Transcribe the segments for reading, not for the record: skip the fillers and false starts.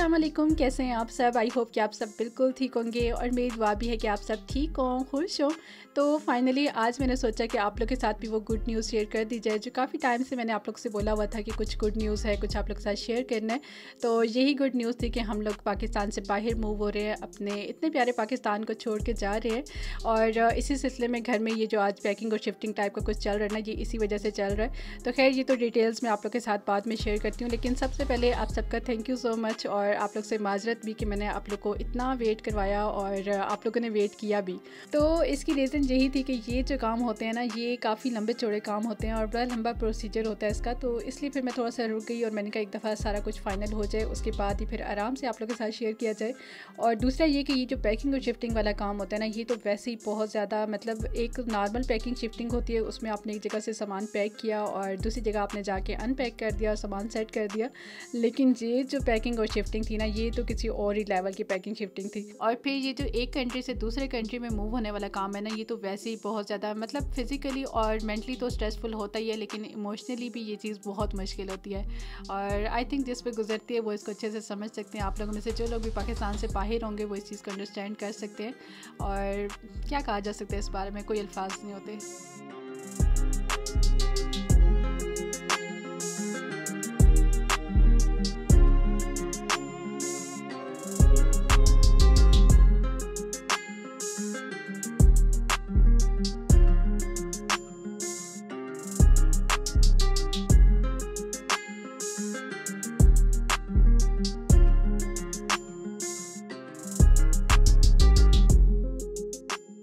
अस्सलाम वालेकुम, कैसे हैं आप सब। आई होप कि आप सब बिल्कुल ठीक होंगे और मेरी दुआ भी है कि आप सब ठीक हों, खुश हों। तो फाइनली आज मैंने सोचा कि आप लोग के साथ भी वो गुड न्यूज़ शेयर कर दी जाए जो काफ़ी टाइम से मैंने आप लोग से बोला हुआ था कि कुछ गुड न्यूज़ है, कुछ आप लोग के साथ शेयर करना है। तो यही गुड न्यूज़ थी कि हम लोग पाकिस्तान से बाहर मूव हो रहे हैं, अपने इतने प्यारे पाकिस्तान को छोड़ के जा रहे हैं। और इसी सिलसिले में घर में ये जो आज पैकिंग और शिफ्टिंग टाइप का कुछ चल रहा है ना, ये इसी वजह से चल रहा है। तो खैर ये तो डिटेल्स मैं आप लोग के साथ बाद में शेयर करती हूँ, लेकिन सबसे पहले आप सबका थैंक यू सो मच और आप लोग से माजरत भी कि मैंने आप लोग को इतना वेट करवाया और आप लोगों ने वेट किया भी। तो इसकी रीज़न यही थी कि ये जो काम होते हैं ना, ये काफ़ी लंबे चौड़े काम होते हैं और बड़ा लंबा प्रोसीजर होता है इसका। तो इसलिए फिर मैं थोड़ा सा रुक गई और मैंने कहा एक दफ़ा सारा कुछ फ़ाइनल हो जाए, उसके बाद ही फिर आराम से आप लोगों के साथ शेयर किया जाए। और दूसरा ये कि ये जो पैकिंग और शिफ्टिंग वाला काम होता है ना, ये तो वैसे ही बहुत ज़्यादा, मतलब एक नॉर्मल पैकिंग शिफ्टिंग होती है, उसमें आपने एक जगह से सामान पैक किया और दूसरी जगह आपने जाके अनपैक कर दिया और सामान सेट कर दिया। लेकिन ये जो पैकिंग और शिफ्टिंग थी ना, ये तो किसी और ही लेवल की पैकिंग शिफ्टिंग थी। और फिर ये जो एक कंट्री से दूसरे कंट्री में मूव होने वाला काम है ना, ये तो वैसे ही बहुत ज़्यादा, मतलब फिज़िकली और मेंटली तो स्ट्रेसफुल होता ही है, लेकिन इमोशनली भी ये चीज़ बहुत मुश्किल होती है। और आई थिंक जिस पे गुजरती है वो इसको अच्छे से समझ सकते हैं। आप लोगों में से जो लोग भी पाकिस्तान से बाहर होंगे वो इस चीज़ को अंडरस्टैंड कर सकते हैं। और क्या कहा जा सकता है इस बारे में, कोई अल्फाज नहीं होते।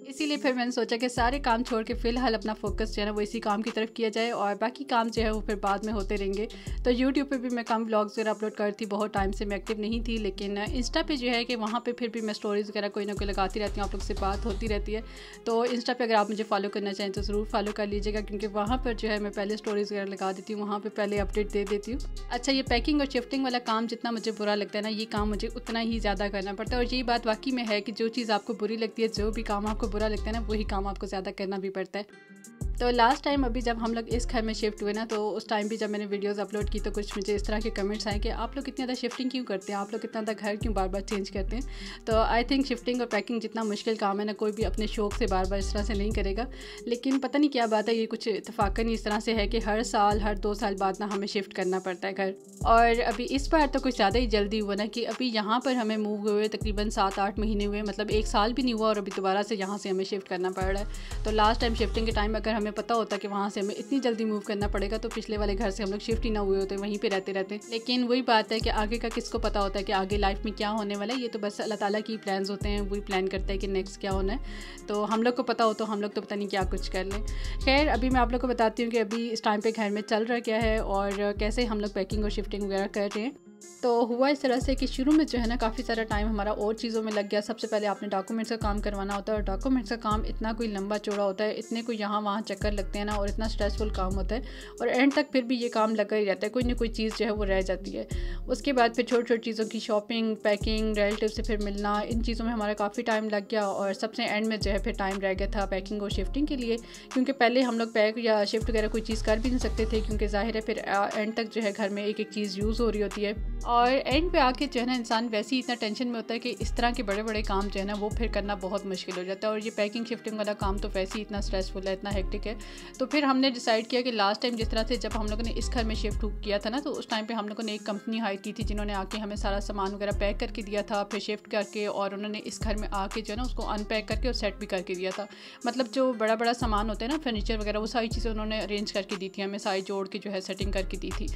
इसीलिए फिर मैंने सोचा कि सारे काम छोड़ के फ़िलहाल अपना फोकस जो है ना वो इसी काम की तरफ किया जाए और बाकी काम जो है वो फिर बाद में होते रहेंगे। तो यूट्यूब पे भी मैं कम व्लॉग्स वगैरह अपलोड करती, बहुत टाइम से मैं एक्टिव नहीं थी, लेकिन इंस्टा पे जो है कि वहाँ पे फिर भी मैं स्टोरीज़ वगैरह कोई ना कोई लगाती रहती हूँ, आप लोग से बात होती रहती है। तो इंस्टा पे अगर आप मुझे फॉलो करना चाहें तो ज़रूर फॉलो कर लीजिएगा, क्योंकि वहाँ पर जो है मैं पहले स्टोरीज़ वगैरह लगा देती हूँ, वहाँ पर पहले अपडेट दे देती हूँ। अच्छा, ये पैकिंग और शिफ्टिंग वाला काम जितना मुझे बुरा लगता है ना, ये काम मुझे उतना ही ज़्यादा करना पड़ता है। और यही बात वाकई में है कि जो चीज़ आपको बुरी लगती है, जो भी काम आपको बुरा लगता है ना, वही काम आपको ज़्यादा करना भी पड़ता है। तो लास्ट टाइम अभी जब हम लोग इस घर में शिफ्ट हुए ना, तो उस टाइम भी जब मैंने वीडियोस अपलोड की तो कुछ मुझे इस तरह के कमेंट्स आए कि आप लोग इतना ज़्यादा शिफ्टिंग क्यों करते हैं, आप लोग इतना ज़्यादा घर क्यों बार बार चेंज करते हैं। तो आई थिंक शिफ्टिंग और पैकिंग जितना मुश्किल काम है ना, कोई भी अपने शौक़ से बार बार इस तरह से नहीं करेगा। लेकिन पता नहीं क्या बात है, ये कुछ इत्तेफाकन इस तरह से है कि हर साल हर 2 साल बाद ना हमें शिफ्ट करना पड़ता है घर। और अभी इस बार तो कुछ ज़्यादा ही जल्दी हुआ ना, कि अभी यहाँ पर हमें मूव हुए तकरीबन 7-8 महीने हुए, मतलब 1 साल भी नहीं हुआ और अभी दोबारा से यहाँ से हमें शिफ्ट करना पड़ रहा है। तो लास्ट टाइम शिफ्टिंग के टाइम अगर हमें पता होता कि वहाँ से हमें इतनी जल्दी मूव करना पड़ेगा तो पिछले वाले घर से हम लोग शिफ्ट ही ना हुए होते, वहीं पे रहते रहते। लेकिन वही बात है कि आगे का किसको पता होता है कि आगे लाइफ में क्या होने वाला है। ये तो बस अल्लाह ताला की प्लान्स होते हैं, वही प्लान करता है कि नेक्स्ट क्या होना है। तो हम लोग को पता हो तो हम लोग तो पता नहीं क्या कुछ कर लें। खैर अभी मैं आप लोग को बताती हूँ कि अभी इस टाइम पे घर में चल रहा क्या है और कैसे हम लोग पैकिंग और शिफ्टिंग वगैरह कर रहे हैं। तो हुआ इस तरह से कि शुरू में जो है ना काफ़ी सारा टाइम हमारा और चीज़ों में लग गया। सबसे पहले आपने डॉक्यूमेंट्स का काम करवाना होता है और डॉक्यूमेंट्स का काम इतना कोई लंबा चौड़ा होता है, इतने कोई यहाँ वहाँ चक्कर लगते हैं ना, और इतना स्ट्रेसफुल काम होता है और एंड तक फिर भी ये काम लगा ही रहता है, कोई ना कोई चीज़ जो है वो रह जाती है। उसके बाद फिर छोटी छोटी चीज़ों की शॉपिंग, पैकिंग, रिलेटिव से फिर मिलना, इन चीज़ों में हमारा काफ़ी टाइम लग गया। और सबसे एंड में जो है फिर टाइम रह गया था पैकिंग और शिफ्टिंग के लिए, क्योंकि पहले हम लोग पैक या शिफ्ट वगैरह कोई चीज़ कर भी नहीं सकते थे, क्योंकि ज़ाहिर है फिर एंड तक जो है घर में एक एक चीज़ यूज़ हो रही होती है। और एंड पे आके जो है ना इंसान वैसे ही इतना टेंशन में होता है कि इस तरह के बड़े बड़े काम जो है ना वो फिर करना बहुत मुश्किल हो जाता है। और ये पैकिंग शिफ्टिंग वाला काम तो वैसे ही इतना स्ट्रेसफुल है, इतना हेक्टिक है। तो फिर हमने डिसाइड किया कि लास्ट टाइम जिस तरह से जब हम लोगों ने इस घर में शिफ्ट किया था ना, तो उस टाइम पे हम लोगों ने एक कंपनी हायर की थी जिन्होंने आके हमें सारा सामान वगैरह पैक करके दिया था, फिर शिफ्ट करके, और उन्होंने इस घर में आके जो है ना उसको अनपैक करके और सेट भी करके दिया था। मतलब जो बड़ा बड़ा सामान होता है ना, फर्नीचर वगैरह, वो सारी चीज़ें उन्होंने अरेंज करके दी थी हमें, सारी जोड़ के जो है सेटिंग करके दी थी।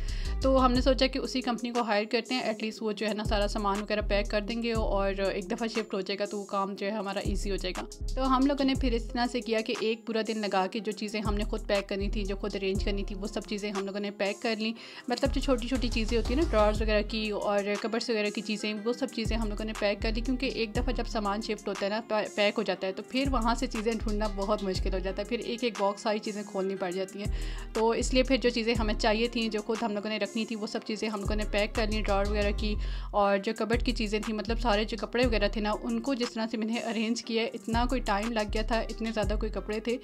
तो हमने सोचा कि उसी कंपनी को हायर करते हैं, एटलीस्ट वो जो है ना सारा सामान वगैरह पैक कर देंगे और एक दफ़ा शिफ्ट हो जाएगा तो वो काम जो है हमारा इजी हो जाएगा। तो हम लोगों ने फिर इस तरह से किया कि एक पूरा दिन लगा के जो चीज़ें हमने खुद पैक करनी थी, जो खुद अरेंज करनी थी, वो सब चीज़ें हम लोगों ने पैक कर ली। मतलब जो छोटी छोटी चीज़ें होती है ना, ड्रॉर्स वगैरह की और कबर्ड्स वगैरह की चीज़ें, वो सब चीज़ें हम लोगों ने पैक कर ली, क्योंकि एक दफ़ा जब सामान शिफ्ट होता है ना, पैक हो जाता है, तो फिर वहाँ से चीज़ें ढूंढना बहुत मुश्किल हो जाता है। फिर एक एक बॉक्स सारी चीज़ें खोलनी पड़ जाती हैं। तो इसलिए फिर जो चीज़ें हमें चाहिए थी, जो खुद हम लोगों ने रखनी थी, वो सब चीज़ें हम लोगों ने पैक कर ली अपनी ड्रॉर वगैरह की और जो कबर्ड की चीज़ें थी, मतलब सारे जो कपड़े वगैरह थे ना, उनको जिस तरह से मैंने अरेंज किया, इतना कोई टाइम लग गया था, इतने ज़्यादा कोई कपड़े थे।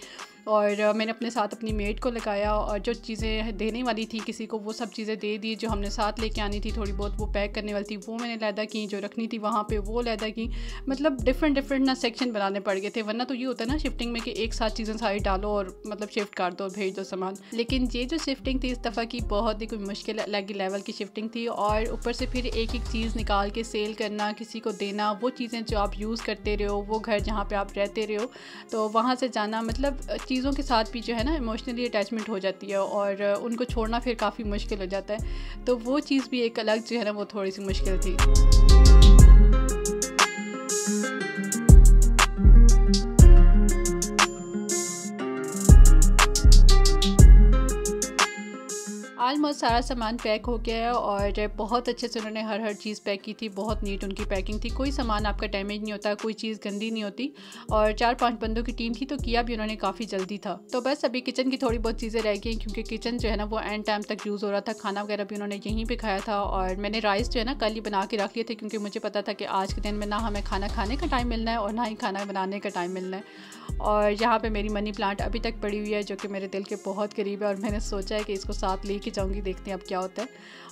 और मैंने अपने साथ अपनी मेड को लगाया और जो चीज़ें देने वाली थी किसी को वो सब चीज़ें दे दी। जो हमने साथ लेके आनी थी थोड़ी बहुत वो पैक करने वाली थी वो मैंने लैदा की, जो रखनी थी वहाँ पे वो लैदा की। मतलब डिफरेंट ना सेक्शन बनाने पड़ गए थे, वरना तो ये होता है ना शिफ्टिंग में कि एक साथ चीज़ें सारी डालो और मतलब शिफ्ट कर दो और भेज दो सामान। लेकिन ये जो शिफ्टिंग थी इस दफ़ा की बहुत ही कोई मुश्किल अलग ही लेवल की शिफ्टिंग थी। और ऊपर से फिर एक एक चीज़ निकाल के सेल करना, किसी को देना, वो चीज़ें जो आप यूज़ करते रहे हो, वो घर जहाँ पर आप रहते रहे हो, तो वहाँ से जाना, मतलब चीज़ों के साथ भी जो है ना इमोशनली अटैचमेंट हो जाती है और उनको छोड़ना फिर काफ़ी मुश्किल हो जाता है। तो वो चीज़ भी एक अलग जो है ना वो थोड़ी सी मुश्किल थी। ऑलमोस्ट सारा सामान पैक हो गया है और बहुत अच्छे से उन्होंने हर चीज़ पैक की थी, बहुत नीट उनकी पैकिंग थी, कोई सामान आपका डैमेज नहीं होता, कोई चीज़ गंदी नहीं होती। और 4-5 बंदों की टीम थी तो किया भी उन्होंने काफ़ी जल्दी था। तो बस अभी किचन की थोड़ी बहुत चीज़ें रह गई क्योंकि किचन जो है ना वो एंड टाइम तक यूज़ हो रहा था, खाना वगैरह भी उन्होंने यहीं पर खाया था। और मैंने राइस जो है ना कल ही बना के रख लिए थे क्योंकि मुझे पता था कि आज के दिन में ना हमें खाना खाने का टाइम मिलना है और ना ही खाना बनाने का टाइम मिलना है। और यहाँ पे मेरी मनी प्लांट अभी तक पड़ी हुई है जो कि मेरे दिल के बहुत करीब है और मैंने सोचा है कि इसको साथ लेके जाऊँगी, देखते हैं अब क्या होता है।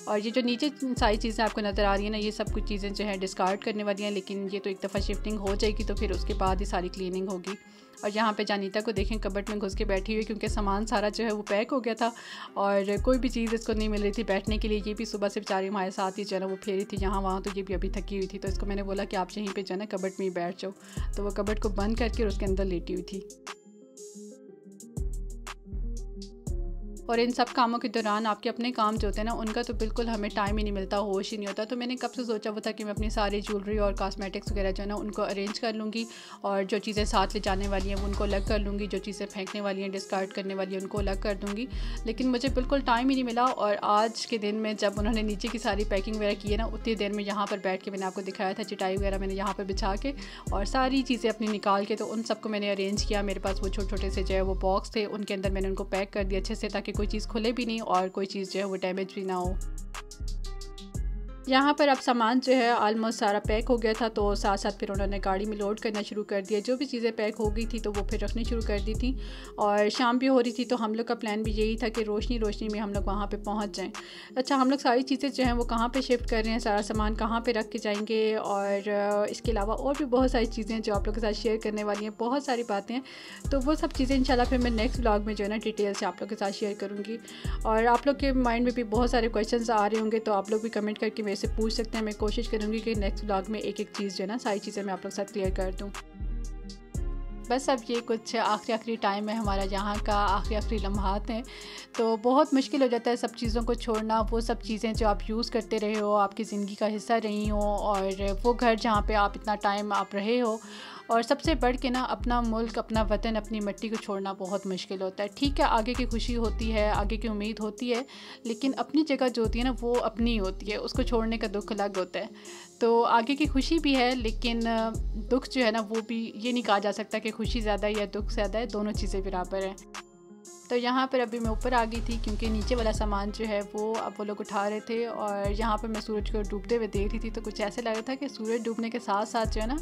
और ये जो नीचे सारी चीज़ें आपको नज़र आ रही है ना, ये सब कुछ चीज़ें जो है डिस्कार्ड करने वाली हैं, लेकिन ये तो एक दफ़ा शिफ्टिंग हो जाएगी तो फिर उसके बाद ही सारी क्लीनिंग होगी। और यहाँ पे जानीता को देखें कबर्ड में घुस के बैठी हुई क्योंकि सामान सारा जो है वो पैक हो गया था और कोई भी चीज़ इसको नहीं मिल रही थी बैठने के लिए। ये भी सुबह से बेचारी हमारे साथ ही जो है ना वो फेरी थी यहाँ वहाँ, तो ये भी अभी थकी हुई थी। तो इसको मैंने बोला कि आप यहीं पे जो है ना कबर्ड में ही बैठ जाओ, तो वो कबर्ड को बंद करके उसके अंदर लेटी हुई थी। और इन सब कामों के दौरान आपके अपने काम जो होते हैं ना उनका तो बिल्कुल हमें टाइम ही नहीं मिलता, होश ही नहीं होता। तो मैंने कब से सोचा हुआ था कि मैं अपनी सारी ज्वेलरी और कॉस्मेटिक्स वगैरह जो है ना उनको अरेंज कर लूँगी और जो चीज़ें साथ ले जाने वाली हैं वो उनको अलग कर लूँगी, जो चीज़ें फेंकने वाली हैं डिस्कार्ड करने वाली हैं उनको अलग कर दूँगी। लेकिन मुझे बिल्कुल टाइम ही नहीं मिला। और आज के दिन में जब उन्होंने नीचे की सारी पैकिंग वगैरह की है ना, उतनी देर में यहाँ पर बैठ के मैंने आपको दिखाया था चटाई वगैरह मैंने यहाँ पर बिछा के और सारी चीज़ें अपनी निकाल के तो उन सबको मैंने अरेंज किया। मेरे पास वो छोटे छोटे से जो है वो बॉक्स थे, उनके अंदर मैंने उनको पैक कर दिया अच्छे से ताकि कोई चीज़ खुले भी नहीं और कोई चीज़ जो है वो डैमेज भी ना हो। यहाँ पर अब सामान जो है ऑलमोस्ट सारा पैक हो गया था तो साथ साथ फिर उन्होंने गाड़ी में लोड करना शुरू कर दिया। जो भी चीज़ें पैक हो गई थी तो वो फिर रखनी शुरू कर दी थी और शाम भी हो रही थी तो हम लोग का प्लान भी यही था कि रोशनी में हम लोग वहाँ पे पहुँच जाएं। अच्छा, हम लोग सारी चीज़ें जो हैं वो कहाँ पे शिफ्ट कर रहे हैं, सारा सामान कहाँ पे रख के जाएंगे और इसके अलावा और भी बहुत सारी चीज़ें जो आप लोग के साथ शेयर करने वाली हैं, बहुत सारी बातें हैं। तो वो सब चीज़ें इंशाल्लाह फिर मैं नेक्स्ट व्लॉग में जो है ना डिटेल से आप लोग के साथ शेयर करूँगी। और आप लोग के माइंड में भी बहुत सारे क्वेश्चन आ रहे होंगे तो आप लोग भी कमेंट करके मेरे से पूछ सकते हैं। मैं कोशिश करूँगी कि नेक्स्ट व्लॉग में एक एक चीज़ जो है ना सारी चीज़ें मैं आप लोग साथ क्लियर कर दूँ। बस अब ये कुछ आखिरी टाइम है हमारा, यहाँ का आखिरी लम्हात हैं तो बहुत मुश्किल हो जाता है सब चीज़ों को छोड़ना। वो सब चीज़ें जो आप यूज़ करते रहे हो, आपकी ज़िंदगी का हिस्सा रही हो और वो घर जहाँ पे आप इतना टाइम आप रहे हो और सबसे बढ़ के ना अपना मुल्क, अपना वतन, अपनी मिट्टी को छोड़ना बहुत मुश्किल होता है। ठीक है, आगे की खुशी होती है, आगे की उम्मीद होती है, लेकिन अपनी जगह जो होती है ना वो अपनी होती है, उसको छोड़ने का दुख अलग होता है। तो आगे की खुशी भी है लेकिन दुख जो है ना वो भी ये नहीं कहा जा सकता कि खुशी ज़्यादा है या दुख ज़्यादा है, दोनों चीज़ें बराबर हैं। तो यहाँ पर अभी मैं ऊपर आ गई थी क्योंकि नीचे वाला सामान जो है वो अब वो लोग उठा रहे थे और यहाँ पर मैं सूरज को डूबते हुए देख रही थी तो कुछ ऐसे लग रहा था कि सूरज डूबने के साथ साथ जो है ना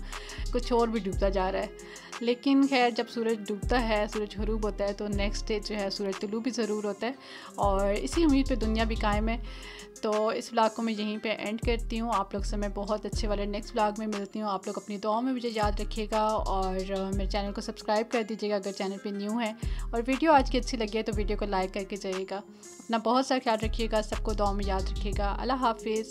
कुछ और भी डूबता जा रहा है। लेकिन खैर जब सूरज डूबता है, सूरज ग़रूब होता है तो नेक्स्ट डे जो है सूरज तुलू भी ज़रूर होता है और इसी उम्मीद पे दुनिया भी कायम है। तो इस व्लॉग को मैं यहीं पे एंड करती हूँ। आप लोग से मैं बहुत अच्छे वाले नेक्स्ट व्लॉग में मिलती हूँ। आप लोग अपनी दुआओं में मुझे याद रखिएगा और मेरे चैनल को सब्सक्राइब कर दीजिएगा अगर चैनल पे न्यू है। और वीडियो आज की अच्छी लगी है तो वीडियो को लाइक करके जाइएगा। अपना बहुत सारा ख्याल रखिएगा, सबको दुआओं में याद रखिएगा। अल्लाह हाफिज़।